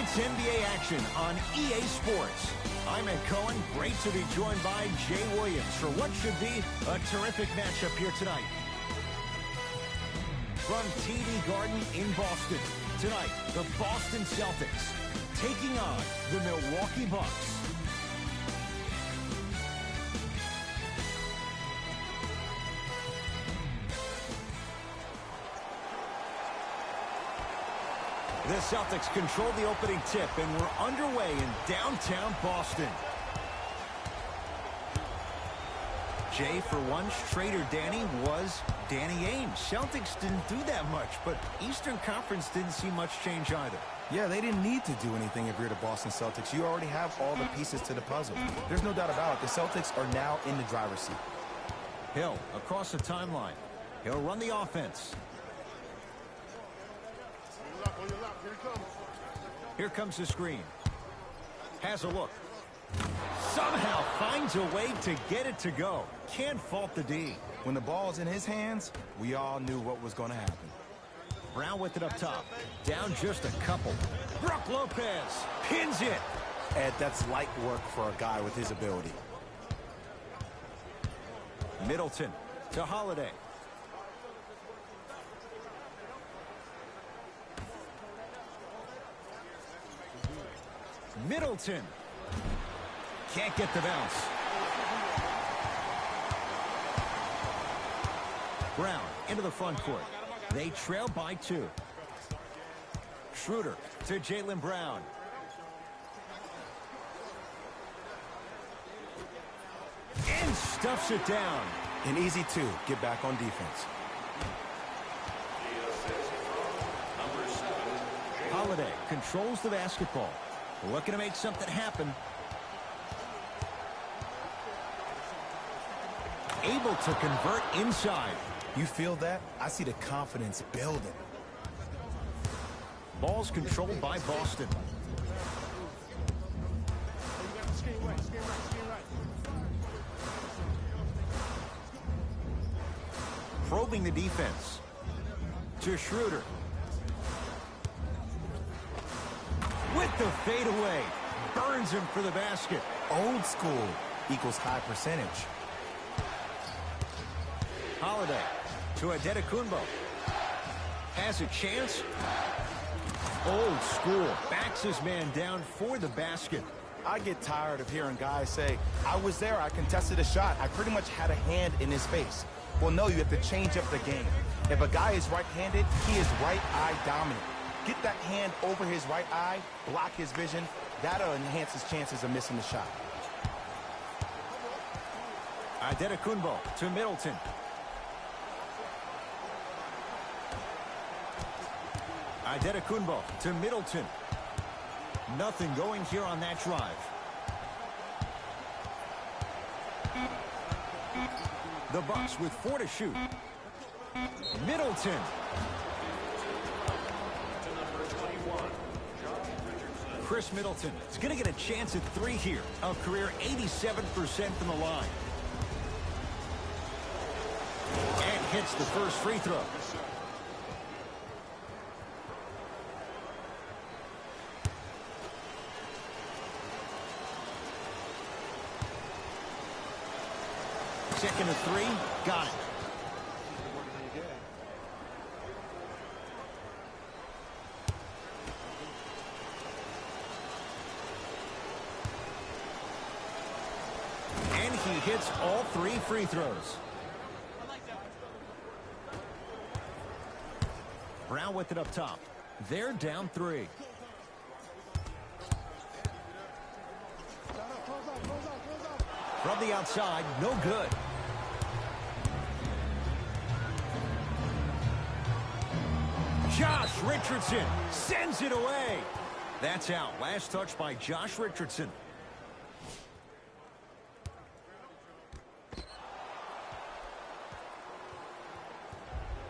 It's NBA action on EA Sports. I'm Ed Cohen. Great to be joined by Jay Williams for what should be a terrific matchup here tonight. From TD Garden in Boston, tonight, the Boston Celtics taking on the Milwaukee Bucks. The Celtics control the opening tip, and we're underway in downtown Boston. Jay, for one, straighter Danny was Danny Ainge. Celtics didn't do that much, but Eastern Conference didn't see much change either. Yeah, they didn't need to do anything if you're the Boston Celtics. You already have all the pieces to the puzzle. There's no doubt about it. The Celtics are now in the driver's seat. Hill across the timeline. He'll run the offense. Here comes the screen. Has a look. Somehow finds a way to get it to go. Can't fault the D. When the ball's in his hands, we all knew what was going to happen. Brown with it up top. Down just a couple. Brook Lopez pins it. Ed, that's light work for a guy with his ability. Middleton to Holiday. Middleton can't get the bounce. Brown into the front court. They trail by 2. Schroeder to Jaylen Brown. And stuffs it down. An easy 2. Get back on defense. Holiday controls the basketball. Looking to make something happen. Able to convert inside. You feel that? I see the confidence building. Ball's controlled by Boston. Probing the defense. To Schroeder. With the fadeaway. Burns him for the basket. Old school equals high percentage. Holiday to Antetokounmpo. Has a chance. Old school. Backs his man down for the basket. I get tired of hearing guys say, I was there, I contested a shot, I pretty much had a hand in his face. Well, no, you have to change up the game. If a guy is right-handed, he is right eye dominant. Get that hand over his right eye, block his vision. That'll enhance his chances of missing the shot. Antetokounmpo to Middleton. Antetokounmpo to Middleton. Nothing going here on that drive. The Bucks with 4 to shoot. Middleton. Chris Middleton is going to get a chance at 3 here. A career 87% from the line. And hits the first free throw. Second to 3. Got it. And he hits all 3 free throws. Brown with it up top. They're down 3. From the outside, no good. Josh Richardson sends it away. That's out. Last touch by Josh Richardson.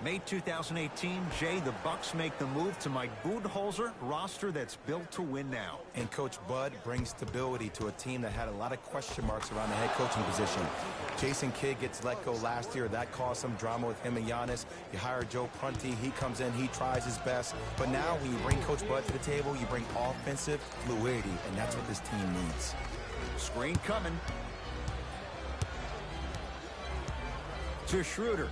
May 2018, Jay, the Bucks make the move to Mike Budenholzer, roster that's built to win now. And Coach Bud brings stability to a team that had a lot of question marks around the head coaching position. Jason Kidd gets let go last year. That caused some drama with him and Giannis. You hire Joe Prunty. He comes in. He tries his best. But now when you bring Coach Bud to the table, you bring offensive fluidity, and that's what this team needs. Screen coming. To Schroeder.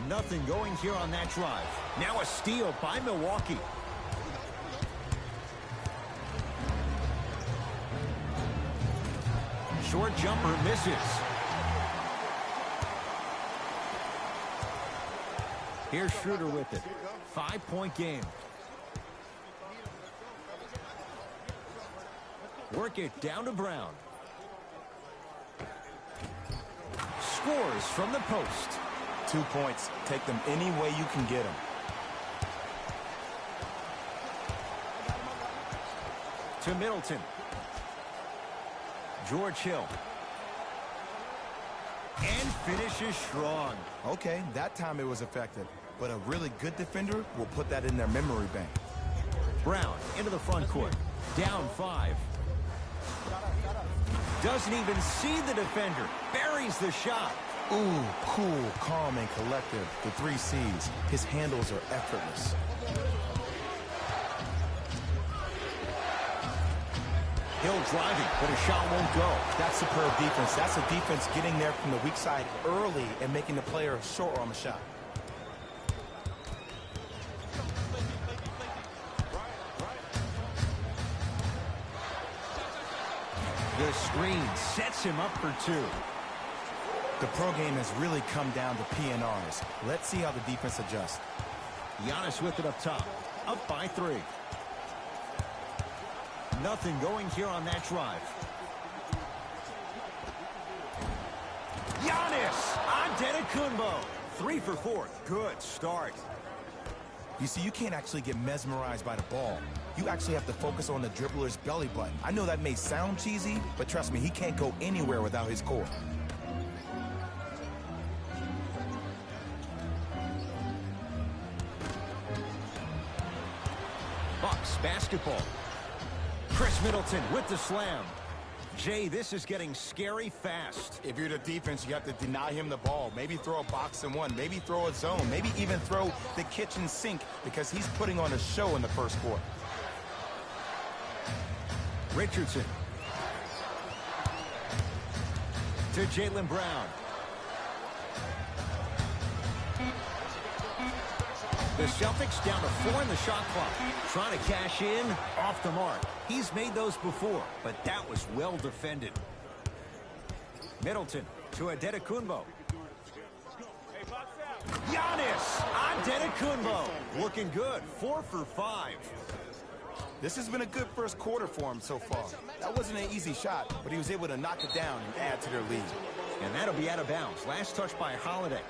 Nothing going here on that drive. Now a steal by Milwaukee. Short jumper misses. Here's Schroeder with it. 5-point game. Work it down to Brown. Scores from the post. 2 points. Take them any way you can get them. To Middleton. George Hill. And finishes strong. Okay, that time it was effective. But a really good defender will put that in their memory bank. Brown into the front court. Down 5. Doesn't even see the defender. Buries the shot. Ooh, cool, calm, and collective. The 3 C's. His handles are effortless. Hill driving, but a shot won't go. That's superb defense. That's a defense getting there from the weak side early and making the player short on the shot. The screen sets him up for 2. The pro game has really come down to PNRs. Let's see how the defense adjusts. Giannis with it up top. Up by 3. Nothing going here on that drive. Giannis Antetokounmpo. 3 for 4. Good start. You see, you can't actually get mesmerized by the ball. You actually have to focus on the dribbler's belly button. I know that may sound cheesy, but trust me, he can't go anywhere without his core. Bucks basketball. Chris Middleton with the slam. Jay, this is getting scary fast. If you're the defense, you have to deny him the ball. Maybe throw a box and one. Maybe throw a zone. Maybe even throw the kitchen sink because he's putting on a show in the first quarter. Richardson. To Jaylen Brown. The Celtics down to 4 in the shot clock. Trying to cash in, off the mark. He's made those before, but that was well defended. Middleton to Antetokounmpo. Giannis Antetokounmpo. Looking good, 4 for 5. This has been a good first quarter for him so far. That wasn't an easy shot, but he was able to knock it down and add to their lead. And that'll be out of bounds. Last touch by Holiday.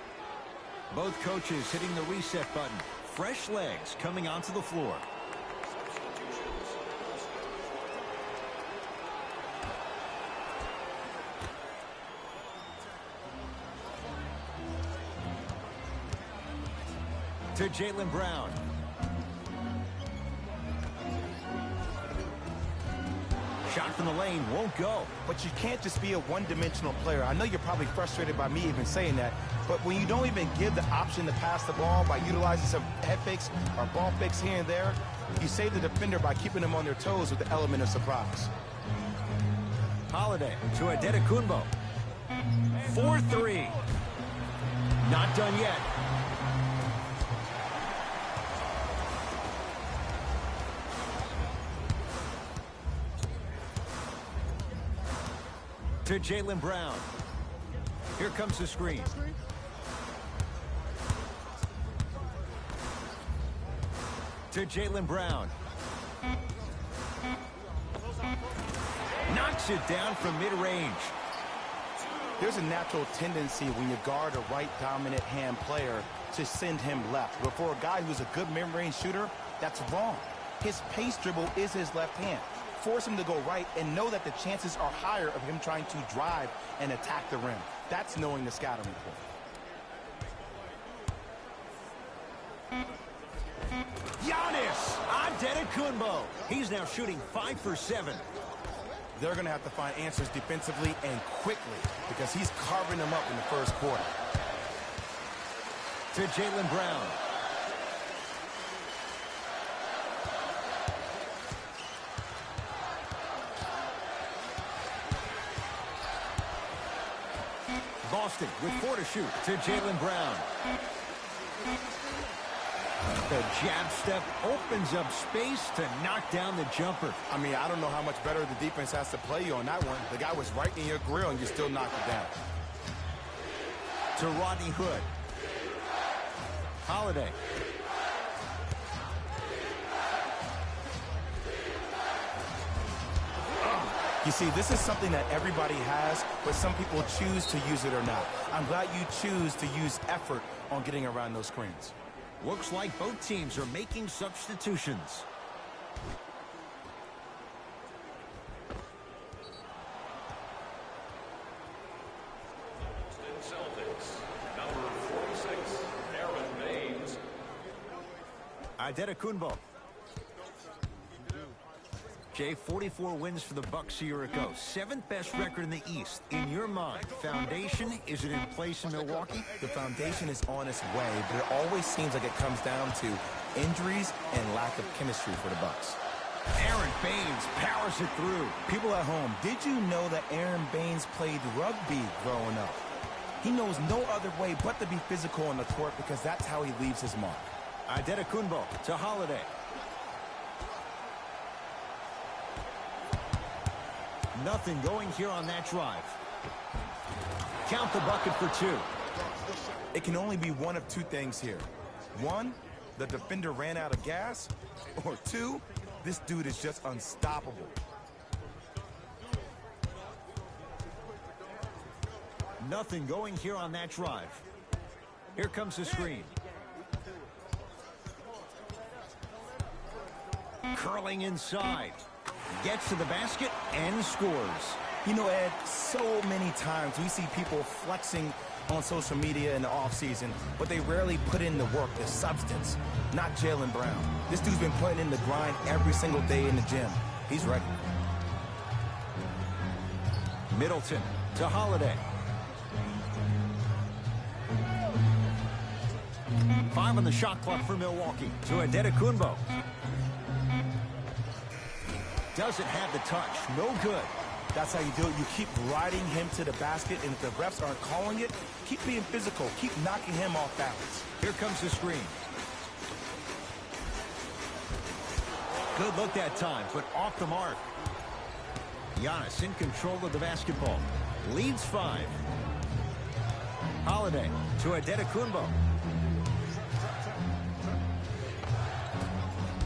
Both coaches hitting the reset button. Fresh legs coming onto the floor. To Jaylen Brown. Shot from the lane won't go. But you can't just be a one-dimensional player. I know you're probably frustrated by me even saying that, but when you don't even give the option to pass the ball by utilizing some head fakes or ball fakes here and there, you save the defender by keeping them on their toes with the element of surprise. Holiday to Antetokounmpo. 4-3. Not done yet. To Jaylen Brown. Here comes the screen. To Jaylen Brown. Knocks it down from mid-range. There's a natural tendency when you guard a right dominant hand player to send him left. But for a guy who's a good mid-range shooter, that's wrong. His pace dribble is his left hand. Force him to go right and know that the chances are higher of him trying to drive and attack the rim. That's knowing the scouting report. Giannis Antetokounmpo. He's now shooting 5 for 7. They're going to have to find answers defensively and quickly because he's carving them up in the first quarter. To Jaylen Brown. Boston with 4 to shoot to Jaylen Brown. The jab step opens up space to knock down the jumper. I mean, I don't know how much better the defense has to play you on that one. The guy was right in your grill and you still knocked it down. To Rodney Hood. Holiday. You see, this is something that everybody has, but some people choose to use it or not. I'm glad you choose to use effort on getting around those screens. Looks like both teams are making substitutions. Celtics, number 46, Aaron Baines. Antetokounmpo. Jay, 44 wins for the Bucks a year ago. 7th best record in the East. In your mind, foundation, is it in place in Milwaukee? The foundation is on its way, but it always seems like it comes down to injuries and lack of chemistry for the Bucks. Aaron Baines powers it through. People at home, did you know that Aaron Baines played rugby growing up? He knows no other way but to be physical on the court because that's how he leaves his mark. Antetokounmpo to Holiday. Nothing going here on that drive. Count the bucket for 2. It can only be one of two things here. 1, the defender ran out of gas, or 2, this dude is just unstoppable. Nothing going here on that drive. Here comes the screen. Curling inside. Gets to the basket and scores. You know, Ed, so many times we see people flexing on social media in the offseason, but they rarely put in the work, the substance. Not Jaylen Brown. This dude's been putting in the grind every single day in the gym. He's ready. Middleton to Holiday. 5 on the shot clock for Milwaukee. To Antetokounmpo. Doesn't have the touch. No good. That's how you do it. You keep riding him to the basket, and if the refs aren't calling it, keep being physical. Keep knocking him off balance. Here comes the screen. Good look that time, but off the mark. Giannis in control of the basketball. Leads 5. Holiday to Antetokounmpo.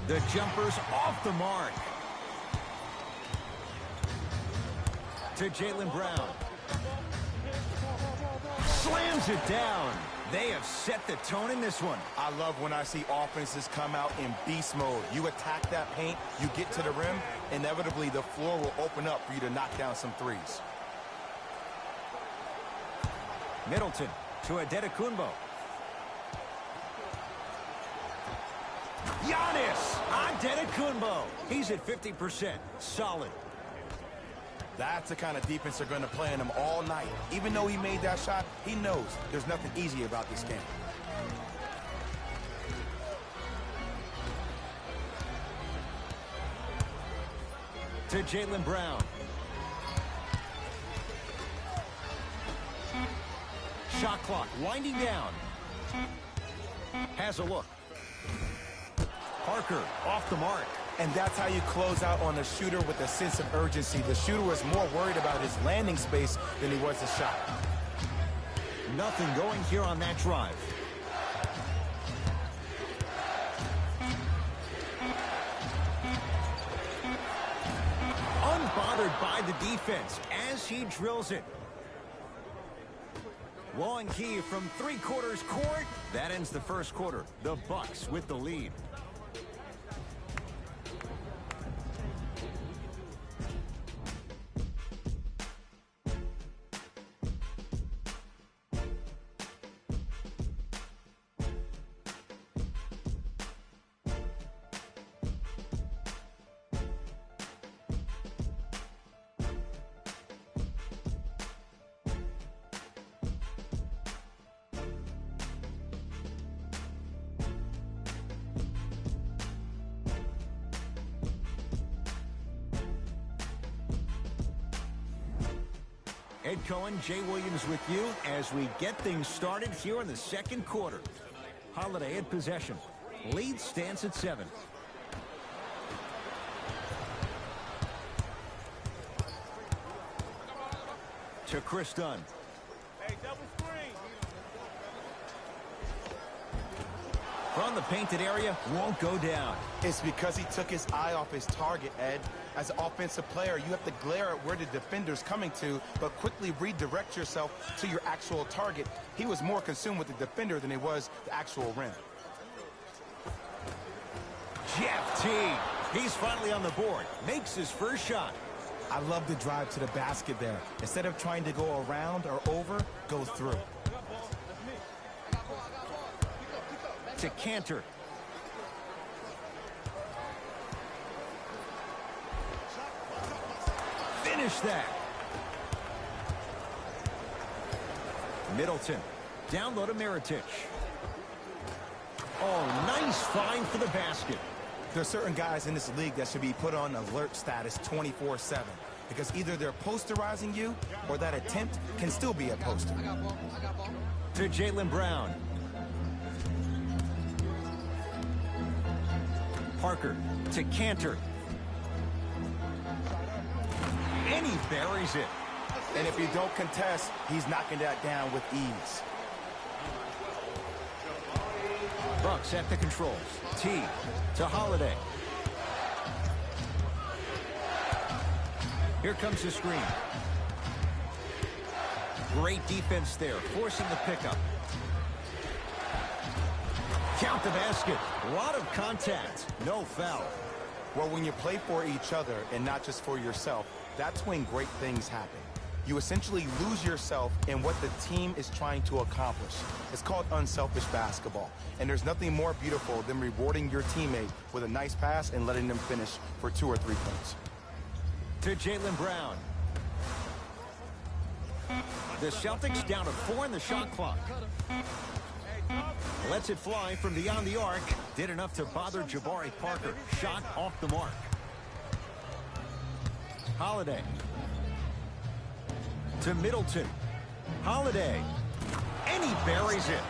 The jumper's off the mark. To Jaylen Brown. Slams it down. They have set the tone in this one. I love when I see offenses come out in beast mode. You attack that paint, you get to the rim, inevitably the floor will open up for you to knock down some threes. Middleton to Antetokounmpo. Giannis Antetokounmpo. He's at 50%. Solid. That's the kind of defense they're going to play on him all night. Even though he made that shot, he knows there's nothing easy about this game. To Jaylen Brown. Shot clock winding down. Has a look. Parker off the mark. And that's how you close out on a shooter with a sense of urgency. The shooter was more worried about his landing space than he was his shot. Nothing going here on that drive. Unbothered by the defense as he drills it. Long key from 3/4 court. That ends the first quarter. The Bucks with the lead. Ed Cohen, Jay Williams with you as we get things started here in the second quarter. Holiday in possession. Lead stands at 7. To Chris Dunn. Hey, double screen. From the painted area, won't go down. It's because he took his eye off his target, Ed. As an offensive player, you have to glare at where the defender's coming to, but quickly redirect yourself to your actual target. He was more consumed with the defender than he was the actual rim. Jeff T. He's finally on the board. Makes his first shot. I love the drive to the basket there. Instead of trying to go around or over, go through. To Cantor. Finish that. Middleton. Down low to Mirotic. Oh, nice find for the basket. There are certain guys in this league that should be put on alert status 24/7 because either they're posterizing you or that attempt can still be a poster. To Jaylen Brown. Parker to Cantor. And he buries it. And if you don't contest, he's knocking that down with ease. Bucks at the controls. T to Holiday. Here comes the screen. Great defense there, forcing the pickup. Count the basket. A lot of contact. No foul. Well, when you play for each other and not just for yourself, that's when great things happen. You essentially lose yourself in what the team is trying to accomplish. It's called unselfish basketball. And there's nothing more beautiful than rewarding your teammate with a nice pass and letting them finish for 2 or 3 points. To Jaylen Brown. The Celtics down to 4 in the shot clock. Lets it fly from beyond the arc. Did enough to bother Jabari Parker. Shot off the mark. Holiday. To Middleton. Holiday. And he buries it.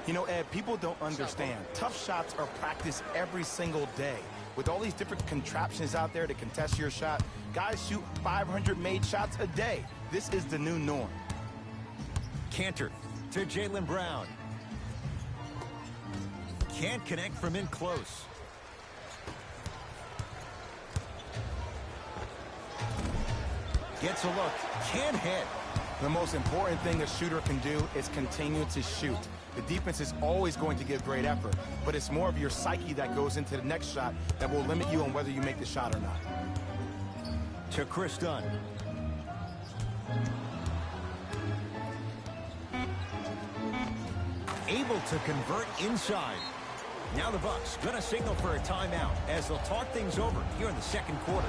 You know, Ed, people don't understand. Tough shots are practiced every single day. With all these different contraptions out there to contest your shot, guys shoot 500 made shots a day. This is the new norm. Cantor to Jaylen Brown. Can't connect from in close. Gets a look. Can't hit. The most important thing a shooter can do is continue to shoot. The defense is always going to give great effort, but it's more of your psyche that goes into the next shot that will limit you on whether you make the shot or not. To Chris Dunn. Able to convert inside. Now the Bucks gonna signal for a timeout as they'll talk things over here in the second quarter.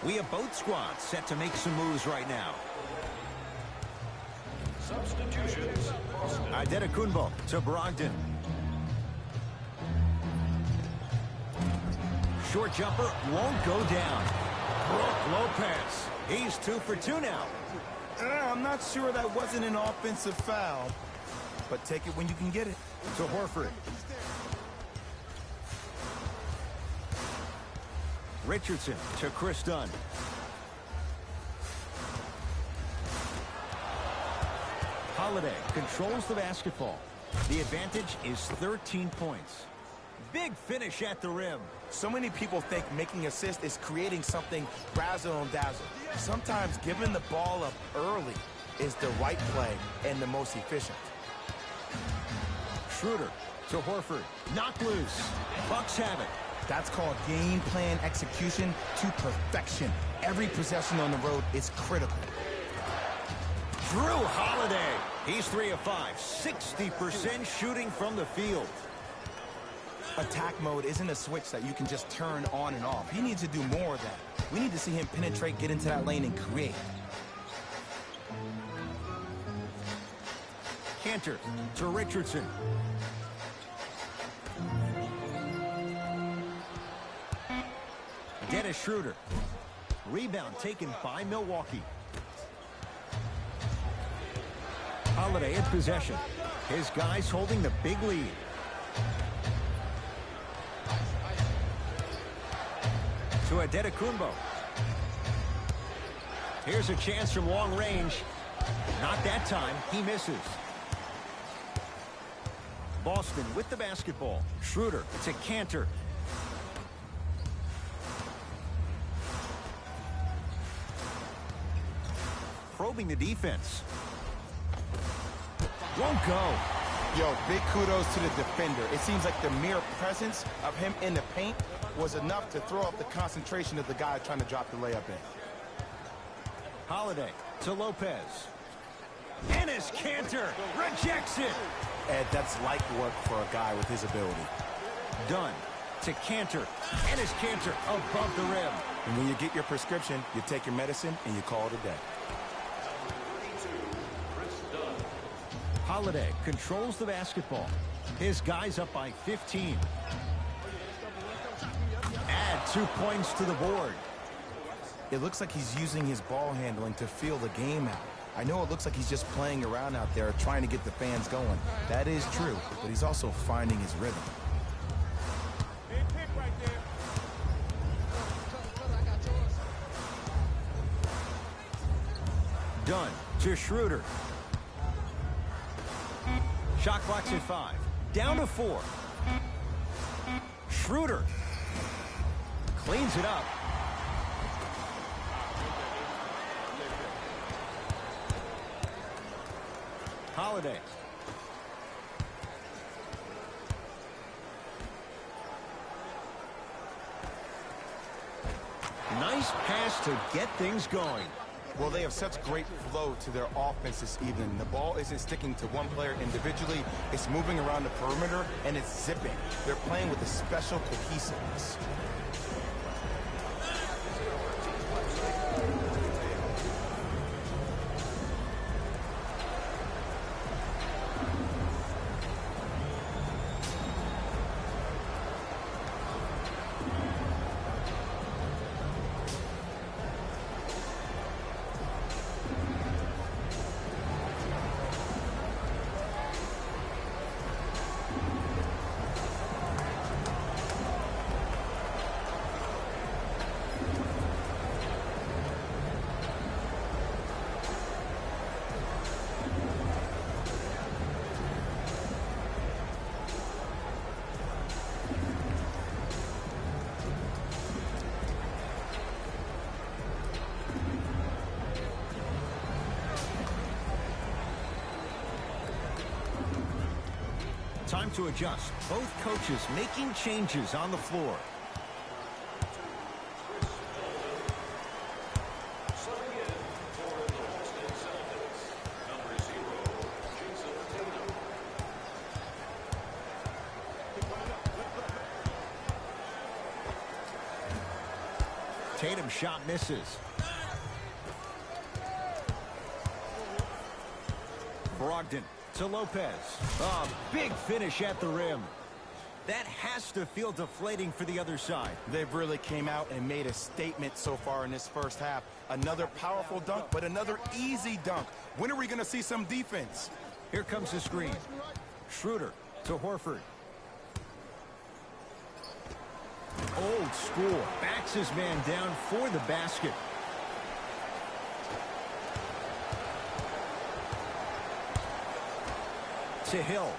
We have both squads set to make some moves right now. Substitutions. Antetokounmpo to Brogdon. Short jumper won't go down. Brook Lopez. He's 2 for 2 now. I'm not sure that wasn't an offensive foul, but take it when you can get it. To Horford. Richardson to Chris Dunn. Holiday controls the basketball. The advantage is 13 points. Big finish at the rim. So many people think making assists is creating something razzle and dazzle. Sometimes giving the ball up early is the right play and the most efficient. Schroeder to Horford. Knocked loose. Bucks have it. That's called game plan execution to perfection. Every possession on the road is critical. Drew Holiday. He's 3 of 5. 60% shooting from the field. Attack mode isn't a switch that you can just turn on and off. He needs to do more of that. We need to see him penetrate, get into that lane, and create. Cantor to Richardson. Dennis Schroeder. Rebound taken by Milwaukee. Holiday in possession. His guys holding the big lead. To Antetokounmpo. Here's a chance from long range. Not that time. He misses. Boston with the basketball. Schroeder to Cantor. Probing the defense. Won't go. Yo, big kudos to the defender. It seems like the mere presence of him in the paint was enough to throw up the concentration of the guy trying to drop the layup in. Holiday to Lopez. Enes Cantor rejects it. Ed, that's light work for a guy with his ability. Dunn to Cantor. Enes Cantor above the rim. And when you get your prescription, you take your medicine and you call it a day. Holiday controls the basketball. His guys up by 15. Add 2 points to the board. It looks like he's using his ball handling to feel the game out. I know it looks like he's just playing around out there trying to get the fans going. That is true, but he's also finding his rhythm. Big pick right there. Dunn to Schroeder. Shot clock's at 5. Down to 4. Schroeder cleans it up. Holiday. Nice pass to get things going. Well, they have such great flow to their offense this evening. The ball isn't sticking to one player individually. It's moving around the perimeter, and it's zipping. They're playing with a special cohesiveness. Time to adjust. Both coaches making changes on the floor. Subbing in for the Boston Celtics, number 0, Jason Tatum. Tatum's shot misses. Brogdon to Lopez. A big finish at the rim. That has to feel deflating for the other side. They've really came out and made a statement so far in this first half. Another powerful dunk, but another easy dunk. When are we going to see some defense? Here comes the screen. Schroeder to Horford. Old school. Backs his man down for the basket. to Hill.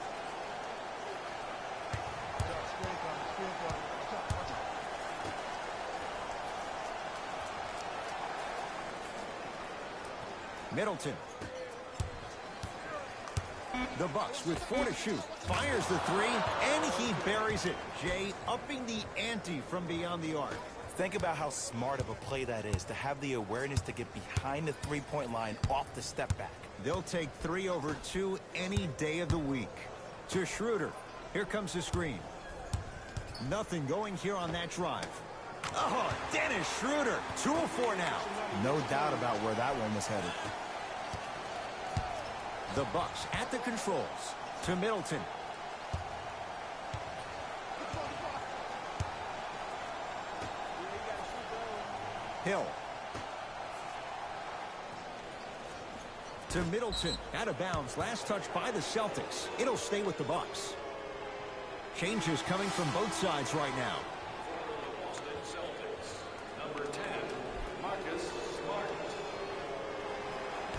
Middleton. The Bucks with 4 to shoot. Fires the 3, and he buries it. Jay upping the ante from beyond the arc. Think about how smart of a play that is, to have the awareness to get behind the three-point line off the step back. They'll take 3 over 2 any day of the week. To Schroeder. Here comes the screen. Nothing going here on that drive. Oh, Dennis Schroeder. 2 of 4 now. No doubt about where that one was headed. The Bucks at the controls. To Middleton. Hill. To Middleton. Out of bounds. Last touch by the Celtics. It'll stay with the Bucks. Changes coming from both sides right now. Boston Celtics. Number 10, Marcus Smart.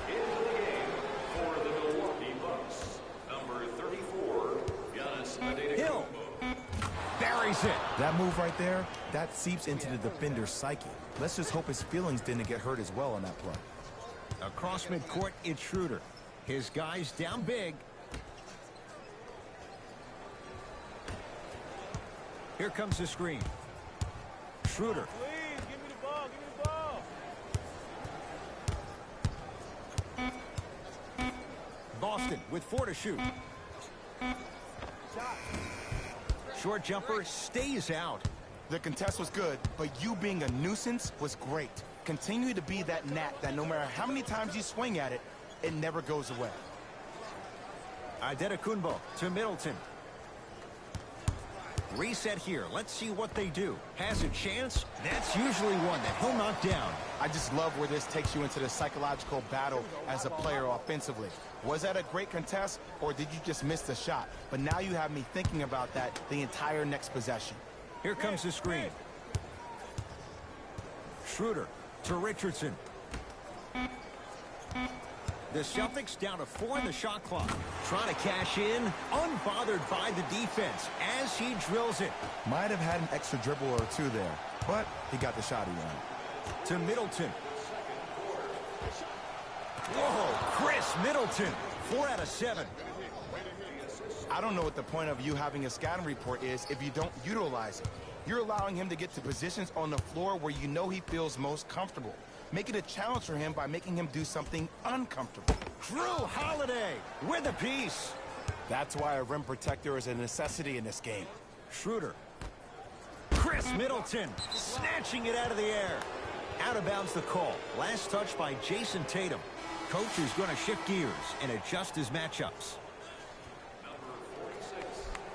Into the game for the Milwaukee Bucks. Number 34, Giannis Hill. Antetokounmpo. Buries it. That move right there, that seeps into the defender's psyche. Let's just hope his feelings didn't get hurt as well on that play. Across midcourt, it's Schroeder. His guys down big. Here comes the screen. Schroeder. Please, give me the ball, give me the ball. Boston with 4 to shoot. Short jumper stays out. The contest was good, but you being a nuisance was great. Continue to be that gnat that no matter how many times you swing at it, it never goes away. Antetokounmpo to Middleton. Reset here. Let's see what they do. Has a chance? That's usually one that he'll knock down. I just love where this takes you into the psychological battle as a player offensively. Was that a great contest, or did you just miss the shot? But now you have me thinking about that the entire next possession. Here comes the screen. Schroeder to Richardson. The Celtics down to 4 in the shot clock. Trying to cash in, unbothered by the defense as he drills it. Might have had an extra dribble or 2 there, but he got the shot he wanted. To Middleton. Whoa, Chris Middleton. 4 out of 7. I don't know what the point of you having a scouting report is if you don't utilize it. You're allowing him to get to positions on the floor where you know he feels most comfortable. Make it a challenge for him by making him do something uncomfortable. Drew Holiday with a piece. That's why a rim protector is a necessity in this game. Schroeder. Chris Middleton snatching it out of the air. Out of bounds the call. Last touch by Jason Tatum. Coach is going to shift gears and adjust his matchups. Number 46,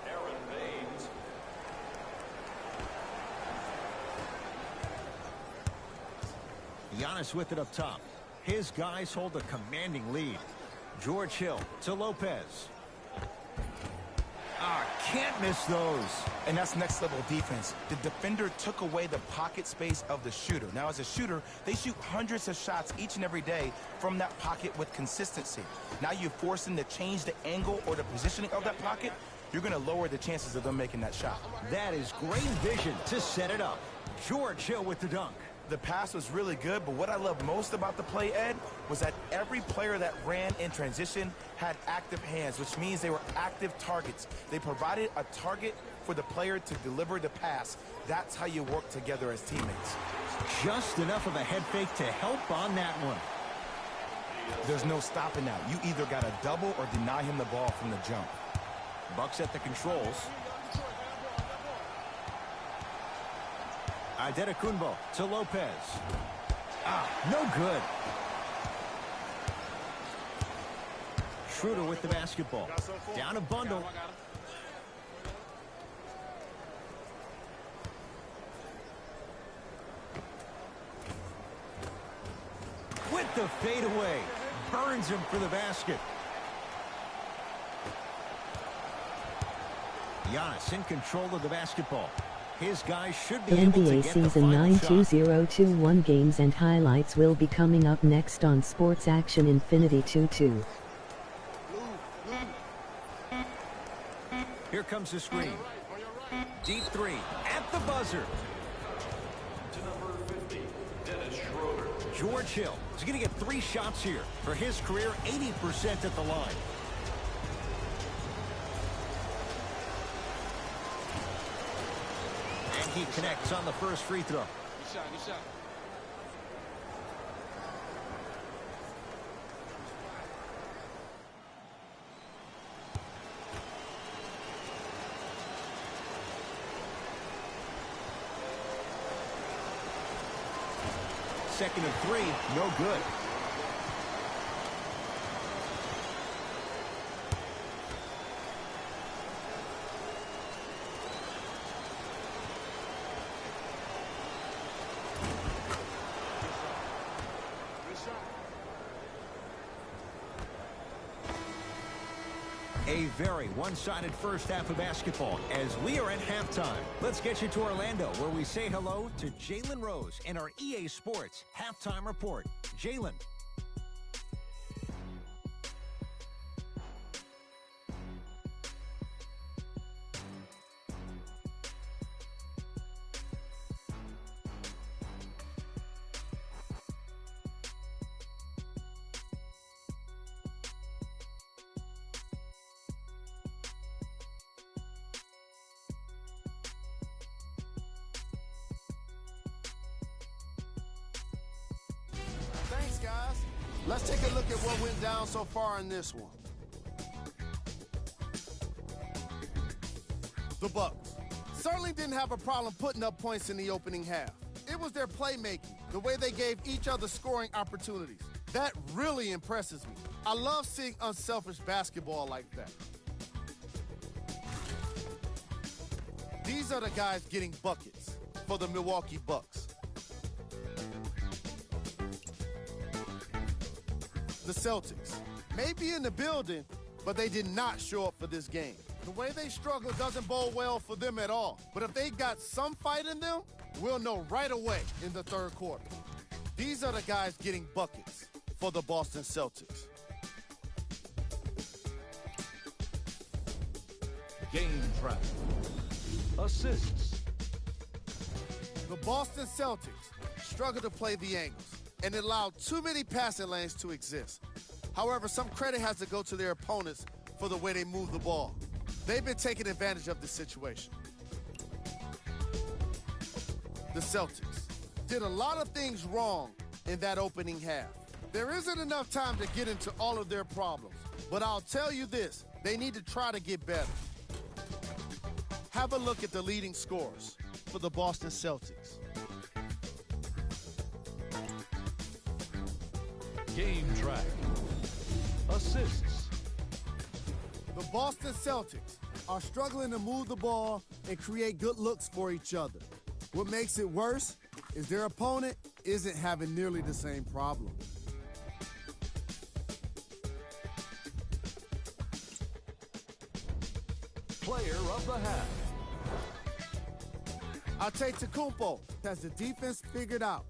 Aaron Baines. Giannis with it up top. His guys hold a commanding lead. George Hill to Lopez. Can't miss those. And that's next level defense. The defender took away the pocket space of the shooter. Now as a shooter, they shoot hundreds of shots each and every day from that pocket with consistency. Now you force them to change the angle or the positioning of that pocket, you're going to lower the chances of them making that shot. That is great vision to set it up. George Hill with the dunk. The pass was really good, but what I love most about the play, Ed, was that every player that ran in transition had active hands, which means they were active targets. They provided a target for the player to deliver the pass. That's how you work together as teammates. Just enough of a head fake to help on that one. There's no stopping that. You either got to double or deny him the ball from the jump. Bucks at the controls. Antetokounmpo to Lopez. No good. Schroeder with the basketball. Down a bundle. With the fadeaway. Burns him for the basket. Giannis in control of the basketball. His guys should be able to NBA get the Season final 9 shot. 2021 games and highlights will be coming up next on Sports Action Infinity 22. Here comes the screen. Deep three at the buzzer. To number 50, Dennis Schroeder. George Hill is going to get 3 shots here. For his career, 80% at the line. And he connects on the first free throw. Good shot, good shot. Second and 3, no good. A very one-sided first half of basketball as we are at halftime. Let's get you to Orlando, where we say hello to Jalen Rose and our EA Sports Halftime Report. Jalen. Thanks, guys. Let's take a look at what went down so far in this one. The Bucks certainly didn't have a problem putting up points in the opening half. It was their playmaking, the way they gave each other scoring opportunities. That really impresses me. I love seeing unselfish basketball like that. These are the guys getting buckets for the Milwaukee Bucks. The Celtics may be in the building, but they did not show up for this game. The way they struggle doesn't bode well for them at all. But if they got some fight in them, we'll know right away in the third quarter. These are the guys getting buckets for the Boston Celtics. Game track. Assists. The Boston Celtics struggle to play the angles and allowed too many passing lanes to exist. However, some credit has to go to their opponents for the way they move the ball. They've been taking advantage of the situation. The Celtics did a lot of things wrong in that opening half. There isn't enough time to get into all of their problems, but I'll tell you this, they need to try to get better. Have a look at the leading scorers for the Boston Celtics. Game track. Assists. The Boston Celtics are struggling to move the ball and create good looks for each other. What makes it worse is their opponent isn't having nearly the same problem. Player of the half. Antetokounmpo has the defense figured out,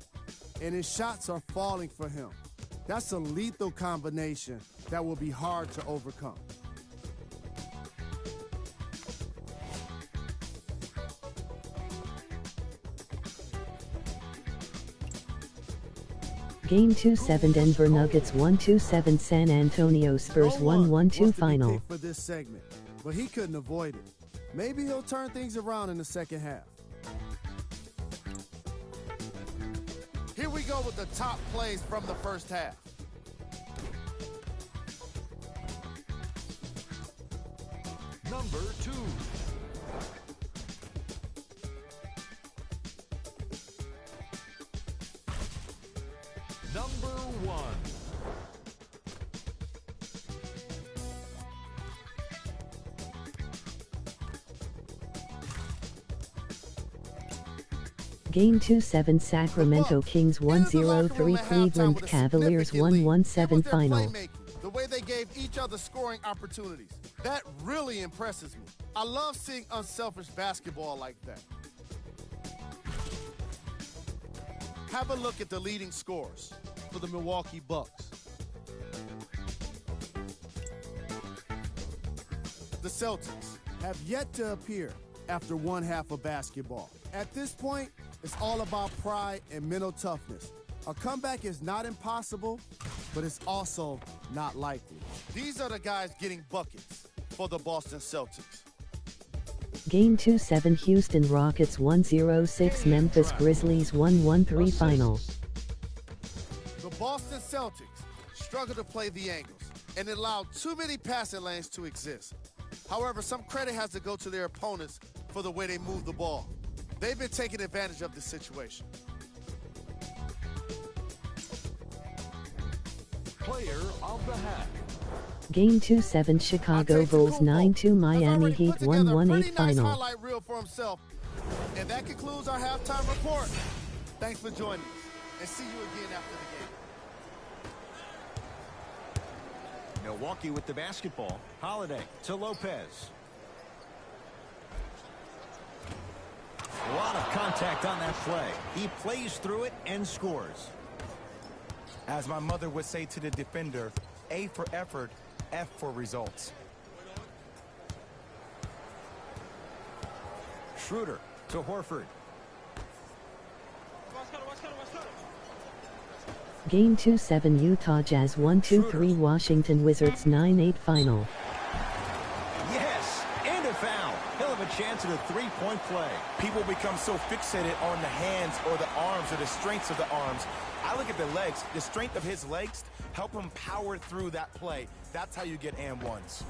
and his shots are falling for him. That's a lethal combination that will be hard to overcome. Game 2-7 Denver Nuggets 1-2-7 San Antonio Spurs 1-1-2 final. For this segment, but he couldn't avoid it. Maybe he'll turn things around in the second half. Here we go with the top plays from the first half. Number 2. Number 1. Game 2-7 Sacramento Kings 1-0-3 Cleveland Cavaliers 1-1-7 final. The way they gave each other scoring opportunities. That really impresses me. I love seeing unselfish basketball like that. Have a look at the leading scorers for the Milwaukee Bucks. The Celtics have yet to appear after one half of basketball. At this point, it's all about pride and mental toughness. A comeback is not impossible, but it's also not likely. These are the guys getting buckets for the Boston Celtics. Game 2-7 Houston Rockets 1-0-6 Memphis Grizzlies 1-1-3 final. The Boston Celtics struggle to play the angles and allow too many passing lanes to exist. However, some credit has to go to their opponents for the way they move the ball. They've been taking advantage of this situation. Player of the half. Game 2-7 Chicago Bulls 9-2 Miami Heat 1-1-8 final. Nice highlight reel for himself. And that concludes our halftime report. Thanks for joining us, and see you again after the game. Milwaukee with the basketball. Holiday to Lopez. A lot of contact on that play. He plays through it and scores. As my mother would say to the defender, A for effort, F for results. Schroeder to Horford. Game 2-7 Utah Jazz 1-2-3 Washington Wizards 9-8 final. Yes, and a foul. He'll have a chance at a three-point play. People become so fixated on the hands or the arms or the strengths of the arms. I look at the legs. The strength of his legs help him power through that play. That's how you get and ones.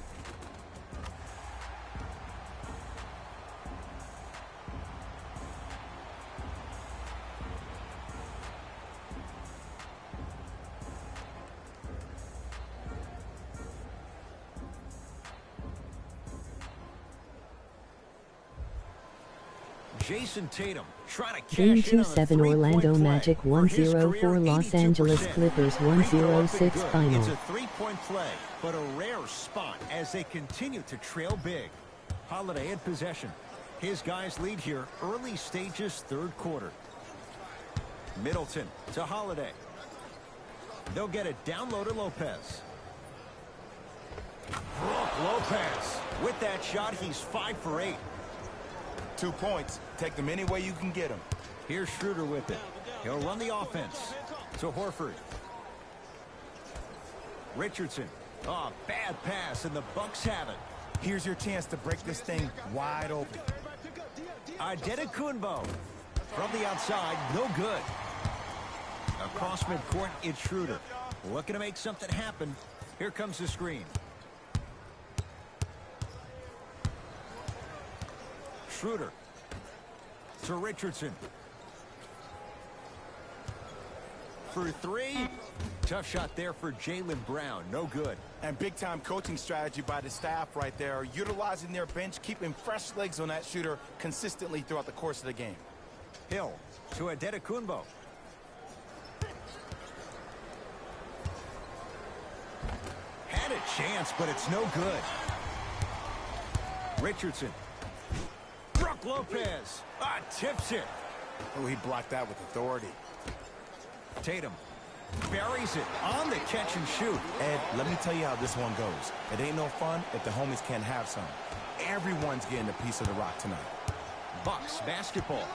Jason Tatum trying to Game cash in on a 2-7 three-point Orlando play. Magic For his 1-0-4 career, Los 82%. Angeles Clippers Free throw up 1-0-6 and good. final. It's a three-point play, but a rare spot as they continue to trail big. Holiday in possession. His guys lead here early stages, third quarter. Middleton to Holiday. They'll get it down low to Lopez. Brook Lopez. With that shot, he's 5 for 8. 2 points. Take them any way you can get them. Here's Schroeder with it. He'll run the offense to Horford. Richardson. Oh, bad pass, and the Bucks have it. Here's your chance to break this thing wide open. Adetokunbo from the outside, no good. Across midcourt, it's Schroeder. Looking to make something happen. Here comes the screen. Schroeder to Richardson. For three. Tough shot there for Jaylen Brown. No good. And big-time coaching strategy by the staff right there, utilizing their bench, keeping fresh legs on that shooter consistently throughout the course of the game. Hill to Adetokunbo. Had a chance, but it's no good. Richardson. Brook Lopez. Tips it. Oh, he blocked that with authority. Tatum buries it on the catch and shoot. Ed, let me tell you how this one goes. It ain't no fun if the homies can't have some. Everyone's getting a piece of the rock tonight. Bucks basketball.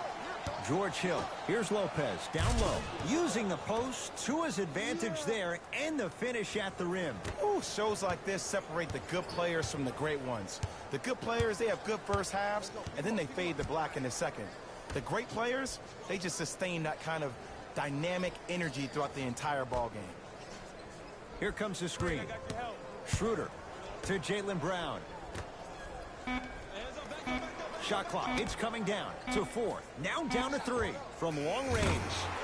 George Hill. Here's Lopez down low. Using the post to his advantage there and the finish at the rim. Ooh, shows like this separate the good players from the great ones. The good players, they have good first halves, and then they fade to black in the second. The great players, they just sustain that kind of dynamic energy throughout the entire ball game. Here comes the screen. Schroeder to Jaylen Brown. Shot clock. It's coming down to 4. Now down to 3 from long range.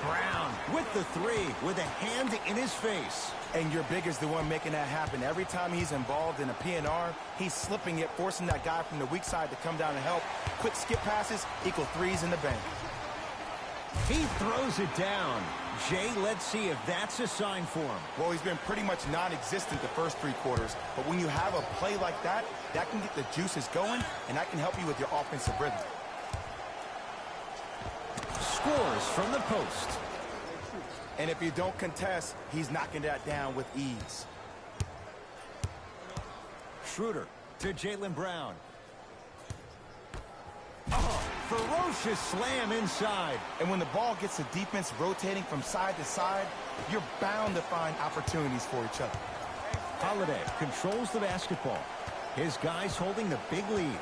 Brown with the 3 with a hand in his face. And your big is the one making that happen. Every time he's involved in a PNR, he's slipping it, forcing that guy from the weak side to come down and help. Quick skip passes equal threes in the bank. He throws it down. Jay, let's see if that's a sign for him. Well, he's been pretty much non-existent the first 3 quarters, but when you have a play like that, that can get the juices going, and that can help you with your offensive rhythm. Scores from the post. And if you don't contest, he's knocking that down with ease. Schroeder To Jaylen Brown. Oh, ferocious slam inside. And when the ball gets the defense rotating from side to side, you're bound to find opportunities for each other. Holiday controls the basketball. His guys holding the big lead.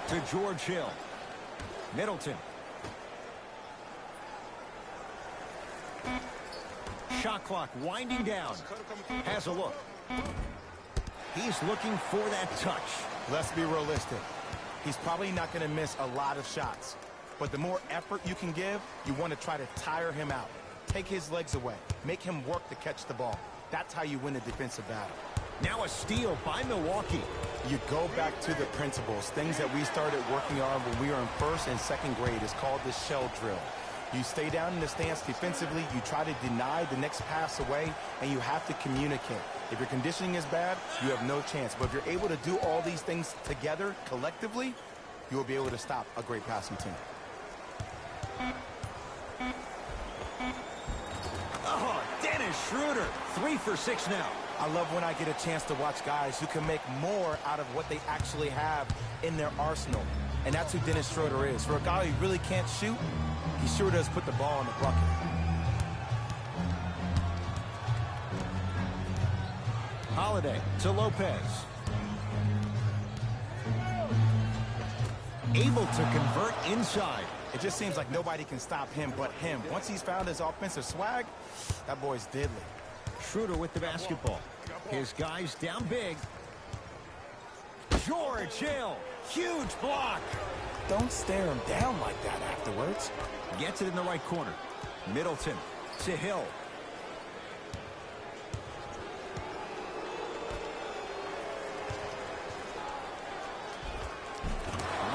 To George Hill. Middleton. Shot clock winding down. Has a look. He's looking for that touch. Let's be realistic. He's probably not going to miss a lot of shots. But the more effort you can give, you want to try to tire him out. Take his legs away. Make him work to catch the ball. That's how you win the defensive battle. Now a steal by Milwaukee. You go back to the principles, things that we started working on when we were in first and second grade. Is called the shell drill. You stay down in the stance defensively, you try to deny the next pass away, and you have to communicate. If your conditioning is bad, you have no chance. But if you're able to do all these things together, collectively, you will be able to stop a great passing team. Oh, Dennis Schroeder, 3 for 6 now. I love when I get a chance to watch guys who can make more out of what they actually have in their arsenal. And that's who Dennis Schroeder is. For a guy who really can't shoot, he sure does put the ball in the bucket. Holiday to Lopez. Able to convert inside. It just seems like nobody can stop him but him. Once he's found his offensive swag, that boy's deadly. Schroeder with the basketball. His guys down big. George Hill. Huge block. Don't stare him down like that afterwards. Gets it in the right corner. Middleton to Hill.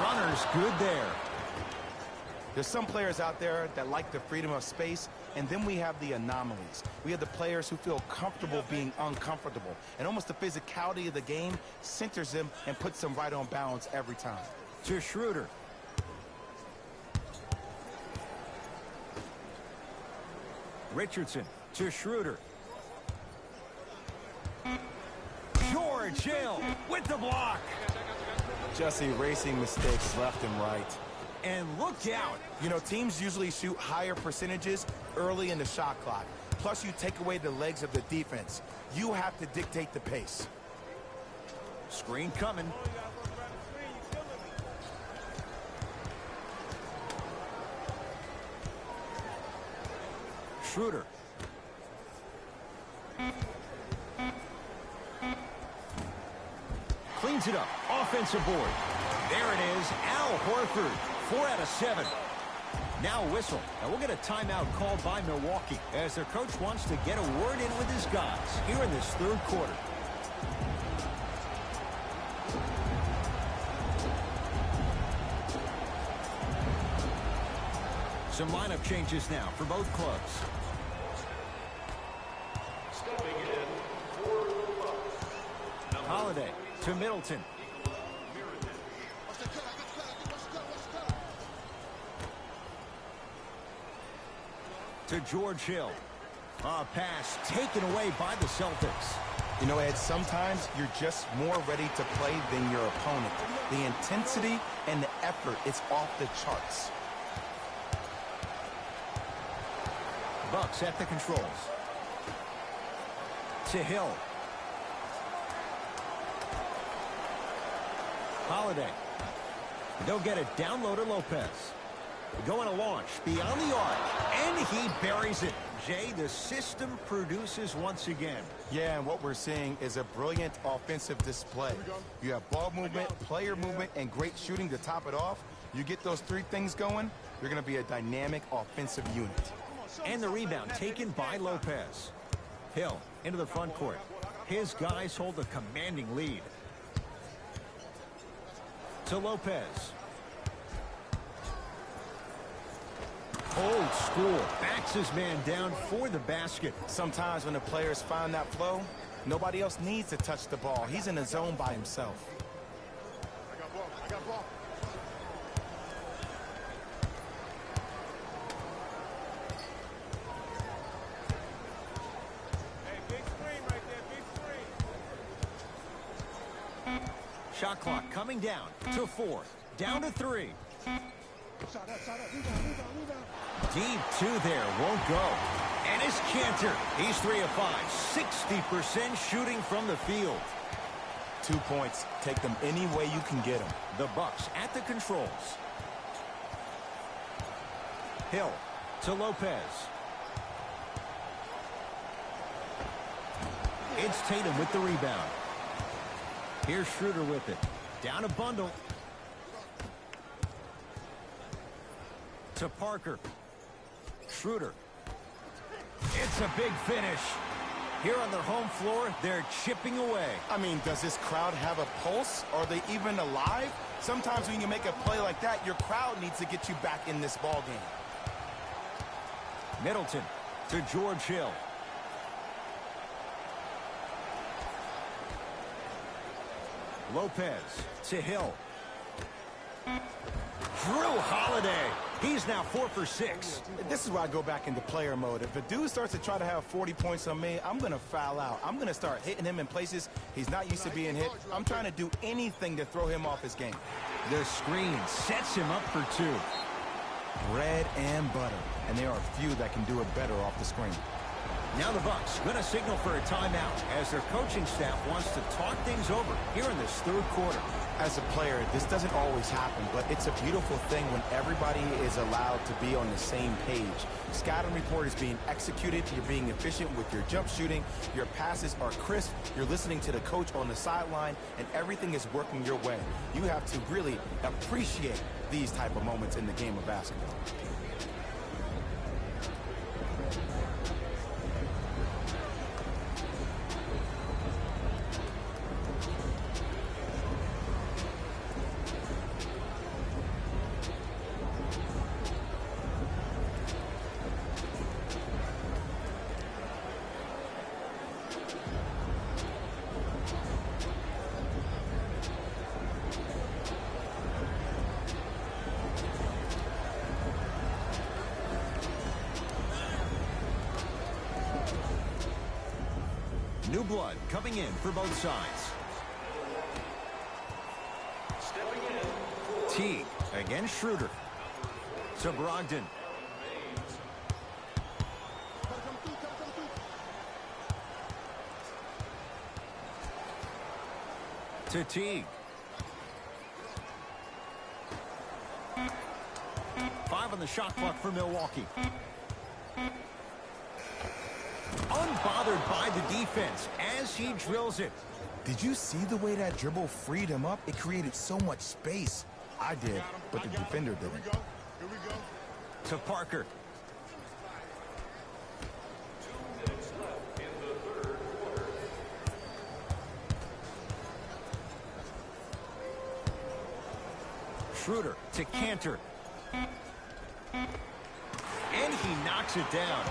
Runner's good there. There's some players out there that like the freedom of space, and then we have the anomalies. We have the players who feel comfortable being uncomfortable, and almost the physicality of the game centers them and puts them right on balance every time. To Schroeder. Richardson to Schroeder. George Hill with the block. Just erasing mistakes left and right. And look out. You know, teams usually shoot higher percentages early in the shot clock. Plus, you take away the legs of the defense. You have to dictate the pace. Screen coming. Schroeder. Cleans it up. Offensive board. There it is. Al Horford. 4 out of 7. Now a whistle. And we'll get a timeout called by Milwaukee as their coach wants to get a word in with his guys here in this third quarter. Some lineup changes now for both clubs. Stepping in for the Bucks. Holiday to Middleton. To George Hill. A pass taken away by the Celtics. You know, Ed, sometimes you're just more ready to play than your opponent. The intensity and the effort is off the charts. Bucks at the controls. To Hill. Holiday. They'll get it down low to Lopez. Going to launch beyond the arc, and he buries it. Jay, the system produces once again. Yeah, and what we're seeing is a brilliant offensive display. You have ball movement, player movement, and great shooting to top it off. You get those three things going, you're going to be a dynamic offensive unit. And the rebound taken by Lopez. Hill into the front court. His guys hold a commanding lead. To Lopez. Old school. Backs his man down for the basket. Sometimes when the players find that flow, nobody else needs to touch the ball. He's in the zone by himself. I got ball. Shot clock coming down to 4. Down to 3. Deep 2 there. Won't go. And it's Cantor. He's 3 of 5. 60% shooting from the field. 2 points. Take them any way you can get them. The Bucks at the controls. Hill to Lopez. It's Tatum with the rebound. Here's Schroeder with it. Down a bundle. To Parker. Schroeder. It's a big finish. Here on their home floor, they're chipping away. I mean, does this crowd have a pulse? Are they even alive? Sometimes when you make a play like that, your crowd needs to get you back in this ball game. Middleton to George Hill. Lopez to Hill. Drew Holiday. He's now 4 for 6. This is where I go back into player mode. If a dude starts to try to have 40 points on me, I'm going to foul out. I'm going to start hitting him in places he's not used to being hit. I'm trying to do anything to throw him off his game. The screen sets him up for 2. Bread and butter. And there are a few that can do it better off the screen. Now the Bucks going to signal for a timeout as their coaching staff wants to talk things over here in this 3rd quarter. As a player, this doesn't always happen, but it's a beautiful thing when everybody is allowed to be on the same page. Scouting report is being executed. You're being efficient with your jump shooting. Your passes are crisp. You're listening to the coach on the sideline, and everything is working your way. You have to really appreciate these type of moments in the game of basketball. New blood coming in for both sides. Stepping in. Teague against Schroeder. To Brogdon. To Teague. 5 on the shot clock for Milwaukee. Unbothered by the defense as he drills it. Did you see the way that dribble freed him up? It created so much space. I did, but the defender didn't. Here we go. To Parker. 2 minutes left in the 3rd quarter. Schroeder to Cantor. And he knocks it down.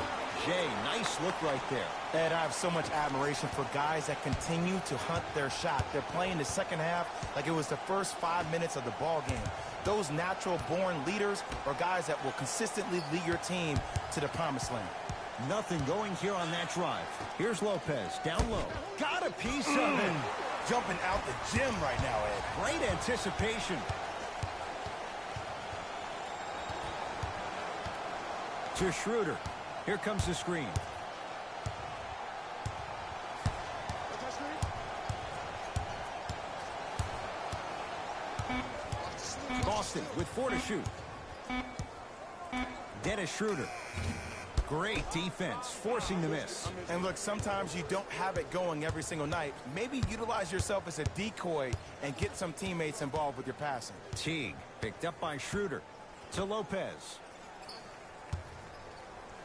Jay, nice look right there. Ed, I have so much admiration for guys that continue to hunt their shot. They're playing the second half like it was the first 5 minutes of the ball game. Those natural-born leaders are guys that will consistently lead your team to the promised land. Nothing going here on that drive. Here's Lopez, down low. Got a piece of it. Jumping out the gym right now, Ed. Great anticipation. To Schroeder. Here comes the screen. Boston with 4 to shoot. Dennis Schroeder. Great defense, forcing the miss. And look, sometimes you don't have it going every single night. Maybe utilize yourself as a decoy and get some teammates involved with your passing. Teague picked up by Schroeder. To Lopez.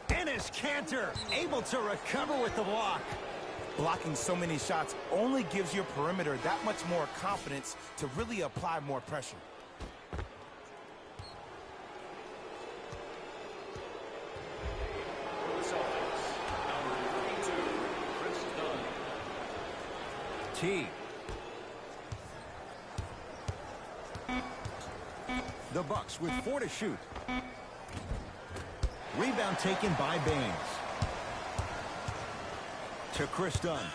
Dennis Cantor able to recover with the block. Blocking so many shots only gives your perimeter that much more confidence to really apply more pressure. For the Celtics, number 32, Chris Dunn. Teague. The Bucks with 4 to shoot. Rebound taken by Baines. To Chris Dunn.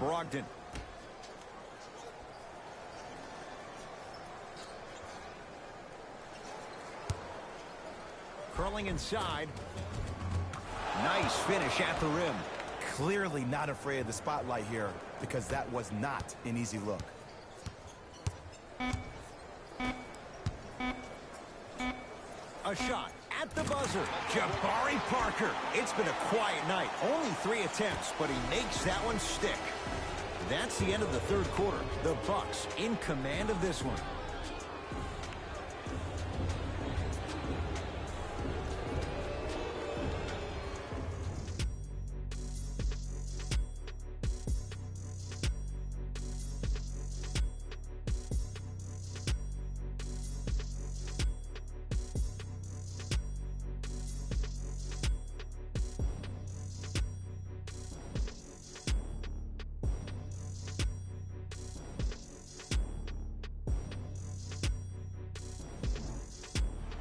Brogdon. Curling inside. Nice finish at the rim. Clearly not afraid of the spotlight here because that was not an easy look. A shot at the buzzer. Jabari Parker. It's been a quiet night. Only 3 attempts, but he makes that one stick. That's the end of the third quarter. The Bucks in command of this one.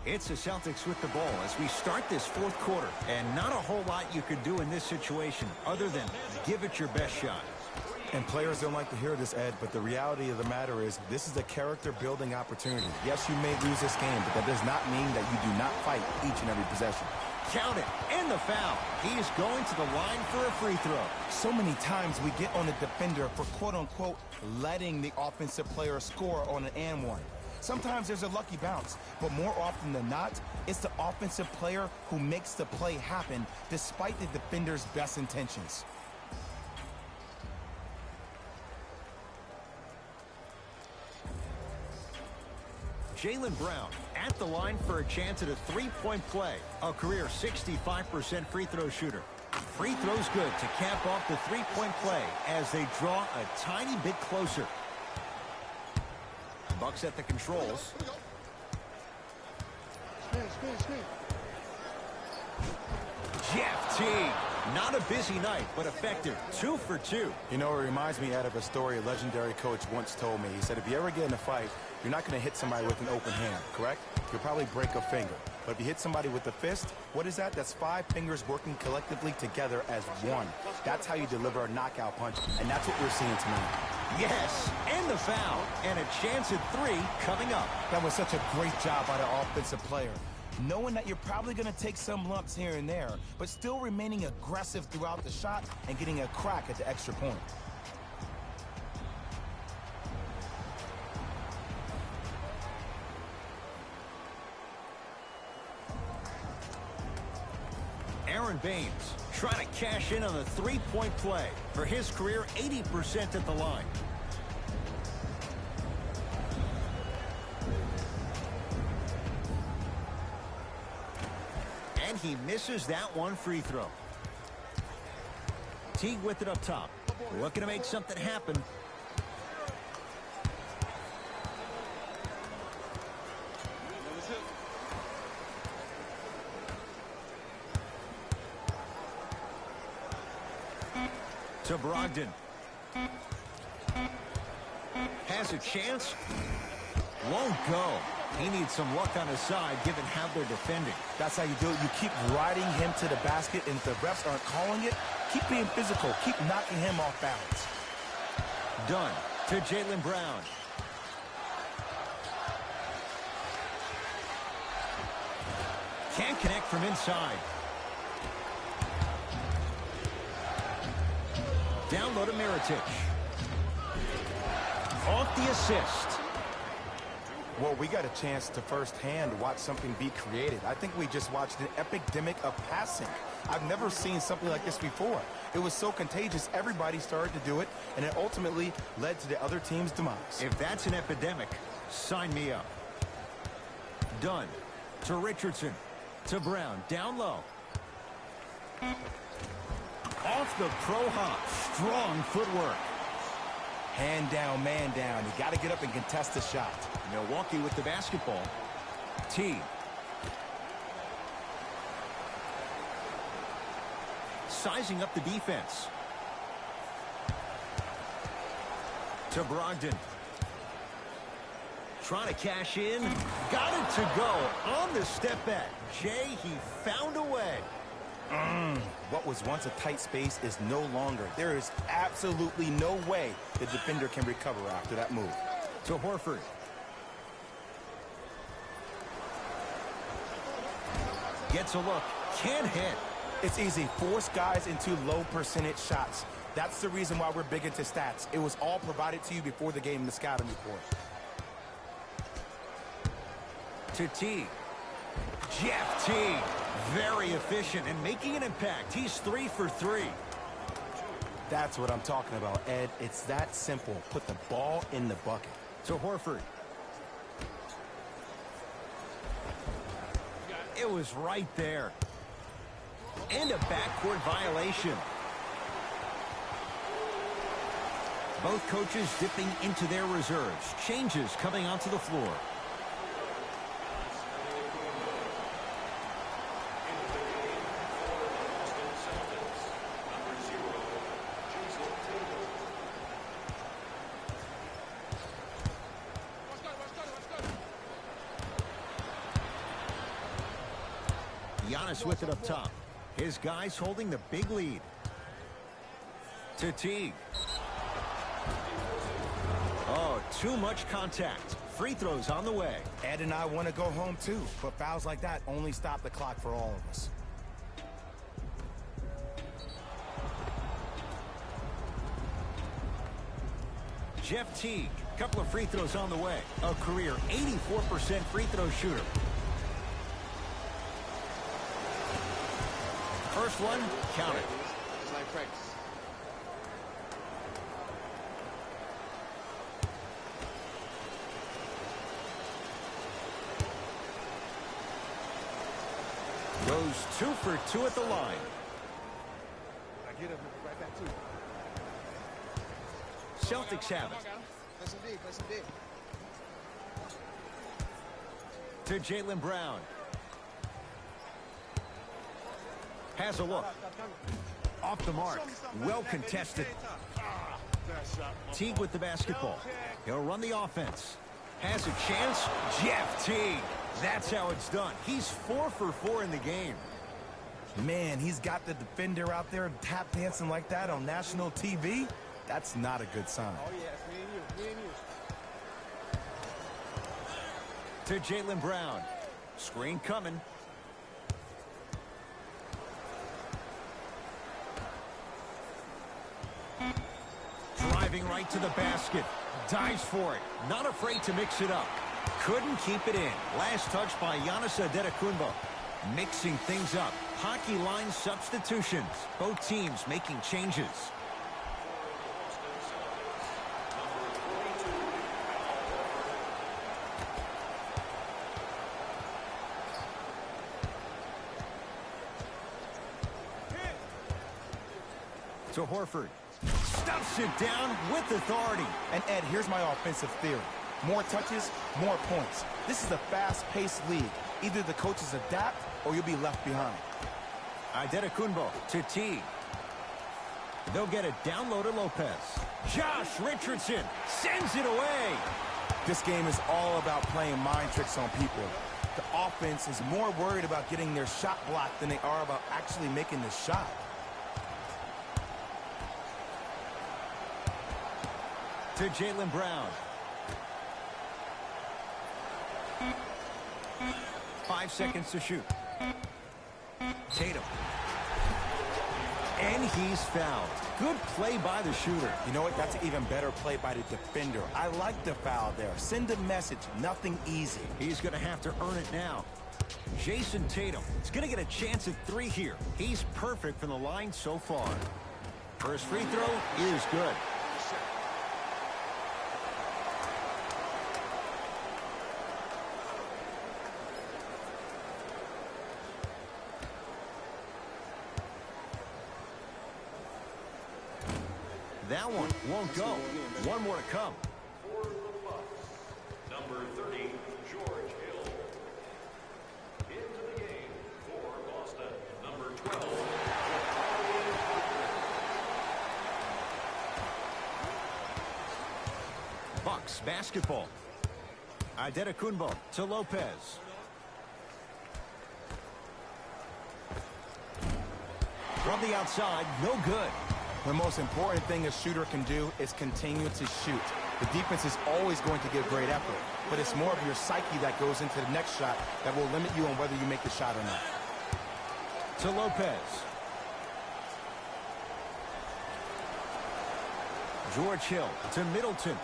It's the Celtics with the ball as we start this fourth quarter. And not a whole lot you could do in this situation other than give it your best shot. And players don't like to hear this, Ed, but the reality of the matter is this is a character-building opportunity. Yes, you may lose this game, but that does not mean that you do not fight each and every possession. Count it, and the foul. He is going to the line for a free throw. So many times we get on the defender for, quote-unquote, letting the offensive player score on an and one. Sometimes there's a lucky bounce, but more often than not, it's the offensive player who makes the play happen despite the defender's best intentions. Jaylen Brown at the line for a chance at a three-point play. A career 65% free throw shooter. Free throws good to cap off the three-point play as they draw a tiny bit closer. Bucks at the controls. Jeff Teague. Not a busy night, but effective. 2 for 2. You know, it reminds me out of a story a legendary coach once told me. He said, if you ever get in a fight, you're not going to hit somebody with an open hand, correct? You'll probably break a finger. But if you hit somebody with a fist, what is that? That's 5 fingers working collectively together as one. That's how you deliver a knockout punch, and that's what we're seeing tonight. Yes, and the foul, and a chance at 3 coming up. That was such a great job by the offensive player. Knowing that you're probably going to take some lumps here and there, but still remaining aggressive throughout the shot and getting a crack at the extra point. Aaron Baines trying to cash in on the three-point play. For his career, 80% at the line. And he misses that one free throw. Teague with it up top. Looking to make something happen. To Brogdon. Has a chance. Won't go. He needs some luck on his side given how they're defending. That's how you do it. You keep riding him to the basket, and if the refs aren't calling it, keep being physical. Keep knocking him off balance. Done to Jaylen Brown. Can't connect from inside. Down low to Mirotic. Off the assist. Well, we got a chance to firsthand watch something be created. I think we just watched an epidemic of passing. I've never seen something like this before. It was so contagious, everybody started to do it, and it ultimately led to the other team's demise. If that's an epidemic, sign me up. Dunn to Richardson. To Brown. Down low. Off the pro hop. Strong footwork. Hand down, man down. You got to get up and contest the shot. Milwaukee with the basketball. Teague. Sizing up the defense. To Brogdon. Trying to cash in. Got it to go on the step back. Jay, he found a way. What was once a tight space is no longer. There is absolutely no way the defender can recover after that move. To Horford. Gets a look. Can't hit. It's easy. Force guys into low percentage shots. That's the reason why we're big into stats. It was all provided to you before the game in the scouting report. To Teague. Jeff Teague. Very efficient and making an impact. He's 3 for 3. That's what I'm talking about, Ed. It's that simple. Put the ball in the bucket. To Horford. It was right there. And a backcourt violation. Both coaches dipping into their reserves. Changes coming onto the floor. Giannis with it up top. His guys holding the big lead. To Teague. Oh, too much contact. Free throws on the way. Ed and I want to go home too, but fouls like that only stop the clock for all of us. Jeff Teague. Couple of free throws on the way. A career 84% free throw shooter. First one, count it. It's like practice. Goes 2 for 2 at the line. I get him right back to you. Celtics have it. Play some D, play some D. To Jaylen Brown. Has a look. Off the mark. Well contested. Teague with the basketball. He'll run the offense. Has a chance. Jeff Teague. That's how it's done. He's 4 for 4 in the game. Man, he's got the defender out there tap dancing like that on national TV. That's not a good sign. Oh, yeah, it's me and you. To Jaylen Brown. Screen coming. Driving right to the basket. Dives for it. Not afraid to mix it up. Couldn't keep it in. Last touch by Giannis Antetokounmpo. Mixing things up. Hockey line substitutions. Both teams making changes. To Horford. Stuffs it down with authority. And Ed, here's my offensive theory. More touches, more points. This is a fast-paced league. Either the coaches adapt or you'll be left behind. Antetokounmpo to Teague. They'll get it down low to Lopez. Josh Richardson sends it away. This game is all about playing mind tricks on people. The offense is more worried about getting their shot blocked than they are about actually making the shot. To Jaylen Brown. 5 seconds to shoot. Tatum. And he's fouled. Good play by the shooter. You know what? That's an even better play by the defender. I like the foul there. Send a message. Nothing easy. He's going to have to earn it now. Jason Tatum is going to get a chance at 3 here. He's perfect from the line so far. First free throw is good. That one won't go. One more to come. For the Bucks, number 30, George Hill. Into the game for Boston, number 12. Bucks basketball. Antetokounmpo to Lopez. From the outside, no good. The most important thing a shooter can do is continue to shoot. The defense is always going to give great effort, but it's more of your psyche that goes into the next shot that will limit you on whether you make the shot or not. To Lopez. George Hill to Middleton.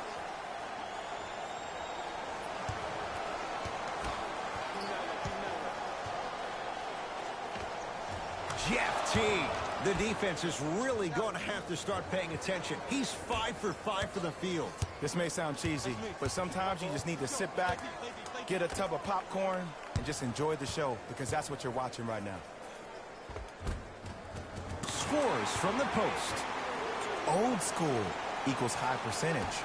Jeff T. The defense is really going to have to start paying attention. He's 5 for 5 for the field. This may sound cheesy, but sometimes you just need to sit back, get a tub of popcorn, and just enjoy the show, because that's what you're watching right now. Scores from the post. Old school equals high percentage.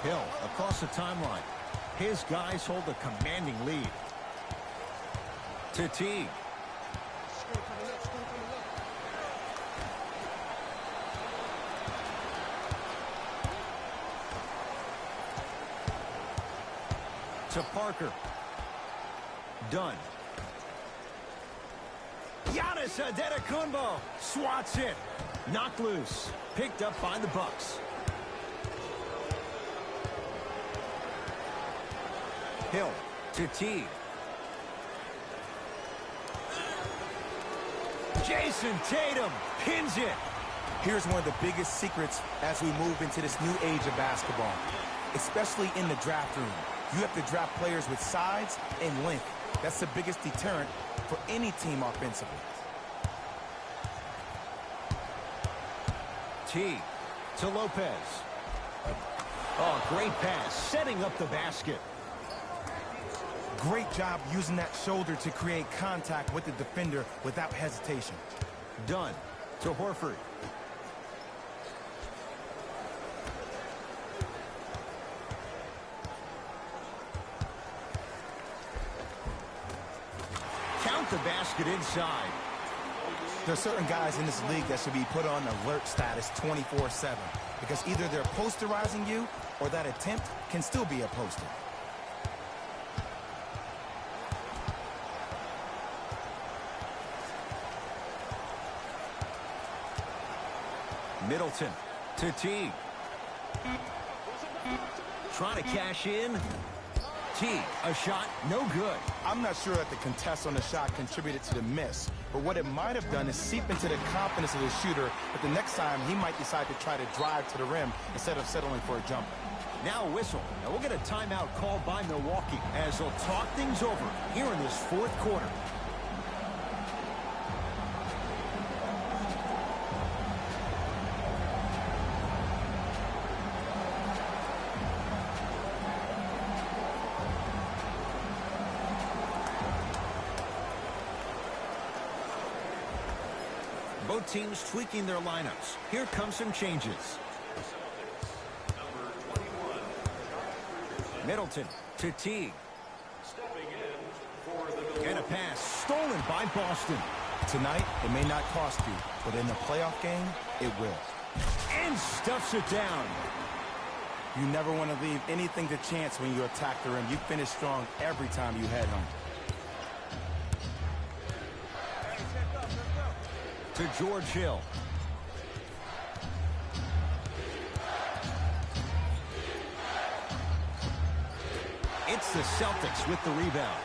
Hill across the timeline. His guys hold a commanding lead. To Teague. To Parker. Done. Giannis Antetokounmpo swats it. Knocked loose. Picked up by the Bucks. Hill to Teague. Jason Tatum pins it. Here's one of the biggest secrets as we move into this new age of basketball, especially in the draft room. You have to draft players with size and length. That's the biggest deterrent for any team offensively. T to Lopez. Oh, great pass, setting up the basket. Great job using that shoulder to create contact with the defender without hesitation. Done to Horford. Count the basket inside. There are certain guys in this league that should be put on alert status 24/7 because either they're posterizing you or that attempt can still be a poster. Middleton to Teague. Trying to cash in. Teague, a shot, no good. I'm not sure that the contest on the shot contributed to the miss, but what it might have done is seep into the confidence of the shooter that the next time he might decide to try to drive to the rim instead of settling for a jumper. Now a whistle. Now we'll get a timeout called by Milwaukee as they'll talk things over here in this fourth quarter. Both teams tweaking their lineups. Here come some changes. Middleton to Teague. And a pass stolen by Boston. Tonight, it may not cost you, but in a playoff game, it will. And stuffs it down. You never want to leave anything to chance when you attack the rim. You finish strong every time you head home. To George Hill. It's the Celtics with the rebound.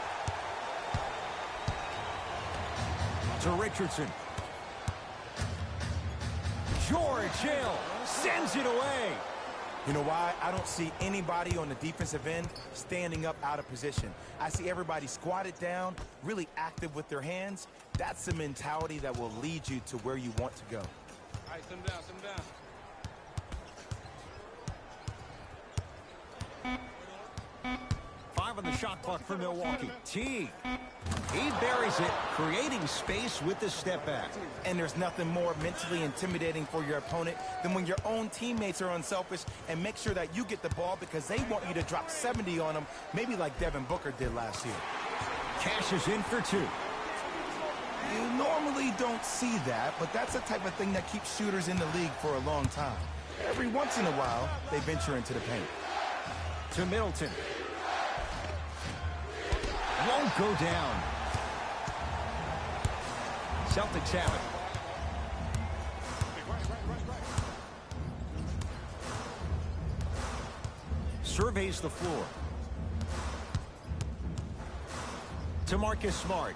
To Richardson. George Hill sends it away. You know why? I don't see anybody on the defensive end standing up out of position. I see everybody squatted down, really active with their hands. That's the mentality that will lead you to where you want to go. All right, sit him down, sit him down. 5 on the shot clock for Milwaukee. Teague. He buries it, creating space with the step back. And there's nothing more mentally intimidating for your opponent than when your own teammates are unselfish and make sure that you get the ball because they want you to drop 70 on them, maybe like Devin Booker did last year. Cashes in for 2. You normally don't see that, but that's the type of thing that keeps shooters in the league for a long time. Every once in a while, they venture into the paint. To Middleton. Won't go down. Celtics have it. Surveys the floor. To Marcus Smart.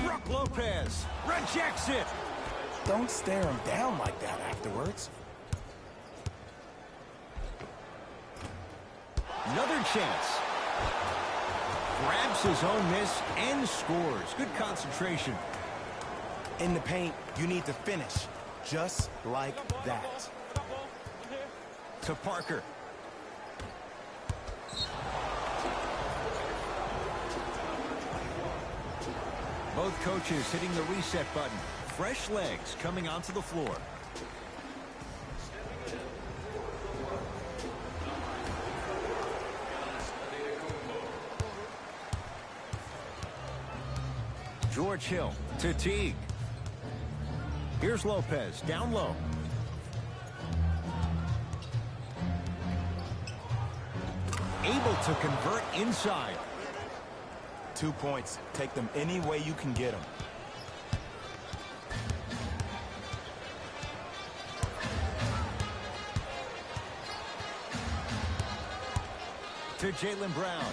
Brook Lopez rejects it. Don't stare him down like that afterwards. Another chance. Grabs his own miss and scores. Good concentration. In the paint, you need to finish just like that. To Parker. Both coaches hitting the reset button. Fresh legs coming onto the floor. George Hill to Teague. Here's Lopez down low. Able to convert inside. 2 points. Take them any way you can get them. To Jaylen Brown.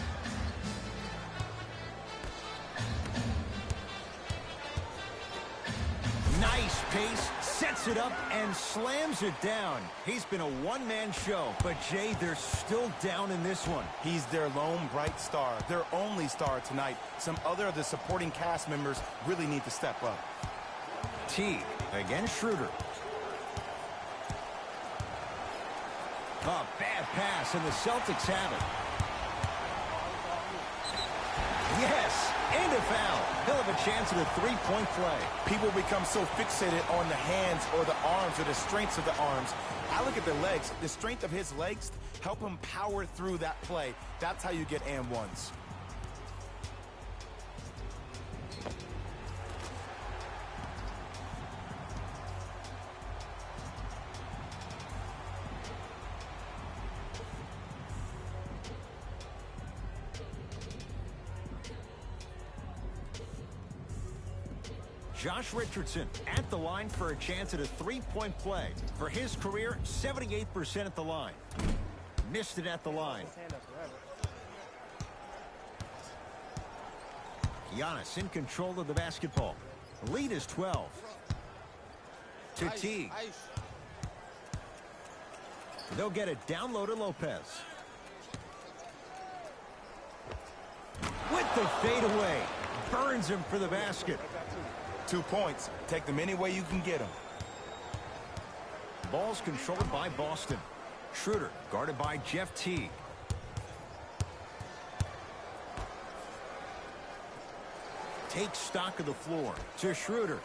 Nice pace, sets it up, and slams it down. He's been a one-man show, but Jay, they're still down in this one. He's their lone bright star, their only star tonight. Some other of the supporting cast members really need to step up. Teague against Schroeder. A bad pass, and the Celtics have it. Yes, and a foul. He'll have a chance at a three-point play. People become so fixated on the hands or the arms or the strengths of the arms. I look at the legs. The strength of his legs help him power through that play. That's how you get and ones. Josh Richardson at the line for a chance at a three-point play. For his career, 78% at the line. Missed it at the line. Giannis in control of the basketball. The lead is 12. To Teague. They'll get it down low to Lopez. With the fadeaway. Burns him for the basket. 2 points. Take them any way you can get them. Ball's controlled by Boston. Schroeder guarded by Jeff Teague. Takes stock of the floor to Schroeder.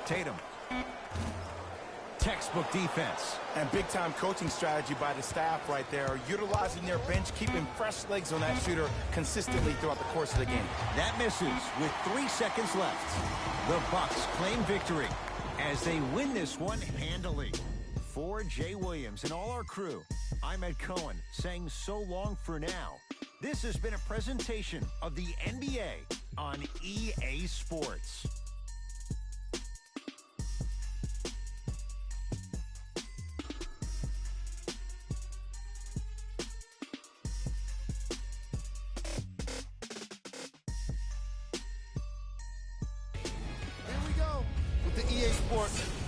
Tatum. Textbook defense. And big-time coaching strategy by the staff right there, utilizing their bench, keeping fresh legs on that shooter consistently throughout the course of the game. That misses with 3 seconds left. The Bucks claim victory as they win this one handily. For Jay Williams and all our crew, I'm Ed Cohen saying so long for now. This has been a presentation of the NBA on EA Sports.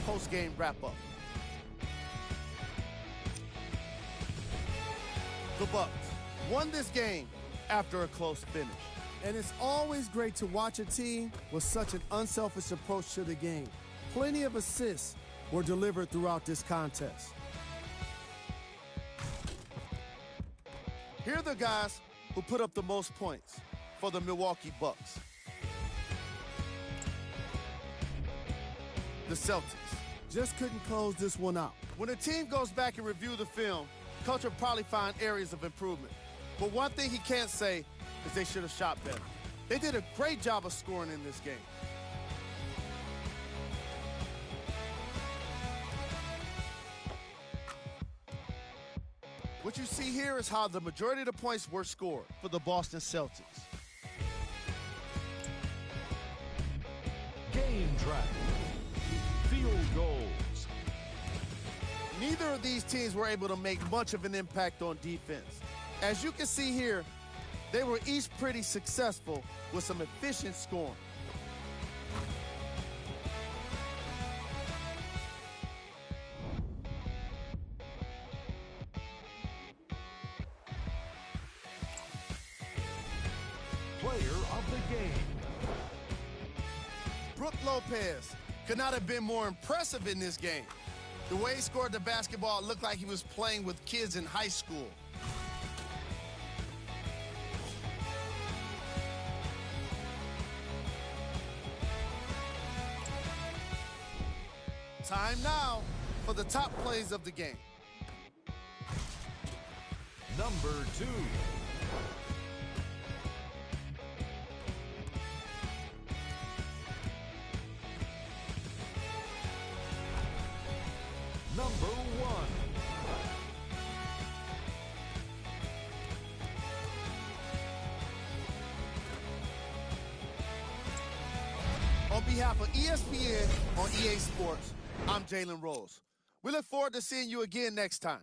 Post-game wrap-up. The Bucks won this game after a close finish. And it's always great to watch a team with such an unselfish approach to the game. Plenty of assists were delivered throughout this contest. Here are the guys who put up the most points for the Milwaukee Bucks. The Celtics just couldn't close this one out. When a team goes back and review the film, coach will probably find areas of improvement. But one thing he can't say is they should have shot better. They did a great job of scoring in this game. What you see here is how the majority of the points were scored for the Boston Celtics. Game track. Field goals. Neither of these teams were able to make much of an impact on defense. As you can see here, they were each pretty successful with some efficient scoring. Player of the game. Brook Lopez could not have been more impressive in this game. The way he scored the basketball looked like he was playing with kids in high school. Time now for the top plays of the game. Number 2. Number 1. On behalf of ESPN on EA Sports, I'm Jalen Rose. We look forward to seeing you again next time.